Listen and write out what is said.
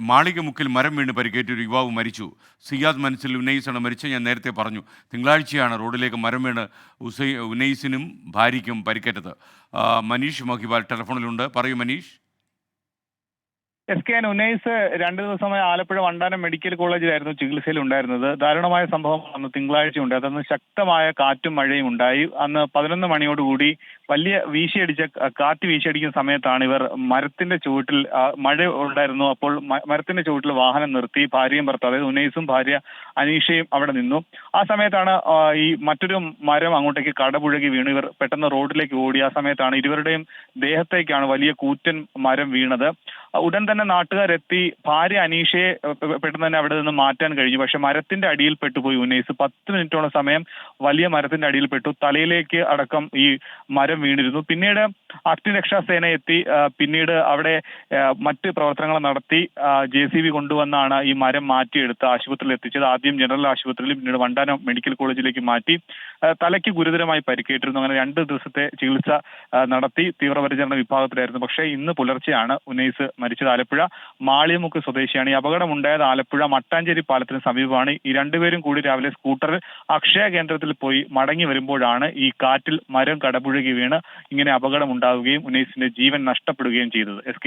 മാളികമുക്കിൽ മരം വീണ് പരിക്കേറ്റ ഒരു യുവാവ് മരിച്ചു. സിയാദ് മൻസിൽ ഉനൈസാണ് മരിച്ചത്. ഞാൻ നേരത്തെ പറഞ്ഞു, തിങ്കളാഴ്ചയാണ് റോഡിലേക്ക് മരം വീണ് ഉനൈസിനും ഭാര്യയ്ക്കും പരിക്കേറ്റത്. മനീഷ് മഹിബാൽ ടെലിഫോണിലുണ്ട്. പറയൂ മനീഷ്. SK ഉനൈസ് 2 ദിവസമായി ആലപ്പുഴ വണ്ടാനം മെഡിക്കൽ കോളേജിലായിരുന്നു ചികിത്സയിൽ ഉണ്ടായിരുന്നത്. ദാരുണമായ സംഭവം അന്ന് തിങ്കളാഴ്ച ഉണ്ടായി. അന്ന് ശക്തമായ കാറ്റും മഴയും ഉണ്ടായി. അന്ന് 11 മണിയോടുകൂടി വലിയ കാറ്റ് വീശിയടിക്കുന്ന സമയത്താണ് ഇവർ മരത്തിന്റെ ചുവട്ടിൽ, മഴ ഉണ്ടായിരുന്നു. അപ്പോൾ മരത്തിന്റെ ചുവട്ടിൽ വാഹനം നിർത്തി ഭാര്യയും ഭർത്താവ്, അതായത് ഉനൈസും ഭാര്യ അനീഷയും അവിടെ നിന്നു. ആ സമയത്താണ് ഈ മറ്റൊരു മരം അങ്ങോട്ടേക്ക് കടപുഴകി വീണു. ഇവർ പെട്ടെന്ന് റോഡിലേക്ക് ഓടി. ആ സമയത്താണ് ഇരുവരുടെയും ദേഹത്തേക്കാണ് വലിയ കൂറ്റൻ മരം വീണത്. ഉടൻ തന്നെ നാട്ടുകാരെത്തി ഭാര്യ അനീഷയെ പെട്ടെന്ന് തന്നെ അവിടെ നിന്ന് മാറ്റാൻ കഴിഞ്ഞു. പക്ഷെ മരത്തിന്റെ അടിയിൽ പെട്ടുപോയി ഉനൈസ്. 10 മിനിറ്റോളം സമയം വലിയ മരത്തിന്റെ അടിയിൽ പെട്ടു. തലയിലേക്ക് അടക്കം ഈ മരം വീണിരുന്നു. പിന്നീട് അഗ്നിരക്ഷാസേന എത്തി. പിന്നീട് അവിടെ മറ്റ് പ്രവർത്തനങ്ങൾ നടത്തി JCB കൊണ്ടുവന്നാണ് ഈ മരം മാറ്റിയെടുത്ത് ആശുപത്രിയിൽ എത്തിച്ചത്. ആദ്യം ജനറൽ ആശുപത്രിയിലും പിന്നീട് വണ്ടാനം മെഡിക്കൽ കോളേജിലേക്ക് മാറ്റി. തലയ്ക്ക് ഗുരുതരമായി പരിക്കേറ്റിരുന്നു. അങ്ങനെ 2 ദിവസത്തെ ചികിത്സ നടത്തി. തീവ്രപരിചരണ വിഭാഗത്തിലായിരുന്നു. പക്ഷേ ഇന്ന് പുലർച്ചെയാണ് ഉനൈസ് മരിച്ചത്. ആലപ്പുഴ മാളികമുക്ക് സ്വദേശിയാണ്. ഈ അപകടമുണ്ടായത് ആലപ്പുഴ മട്ടാഞ്ചേരി പാലത്തിന് സമീപമാണ്. ഈ രണ്ടുപേരും കൂടി രാവിലെ സ്കൂട്ടറിൽ അക്ഷയ കേന്ദ്രത്തിൽ പോയി മടങ്ങി വരുമ്പോഴാണ് ഈ കാറ്റിൽ മരം കടപുഴകി വീണ് ഇങ്ങനെ അപകടം ഉണ്ടാവുകയും ഉനൈസിന്റെ ജീവൻ നഷ്ടപ്പെടുകയും ചെയ്തത്. SK.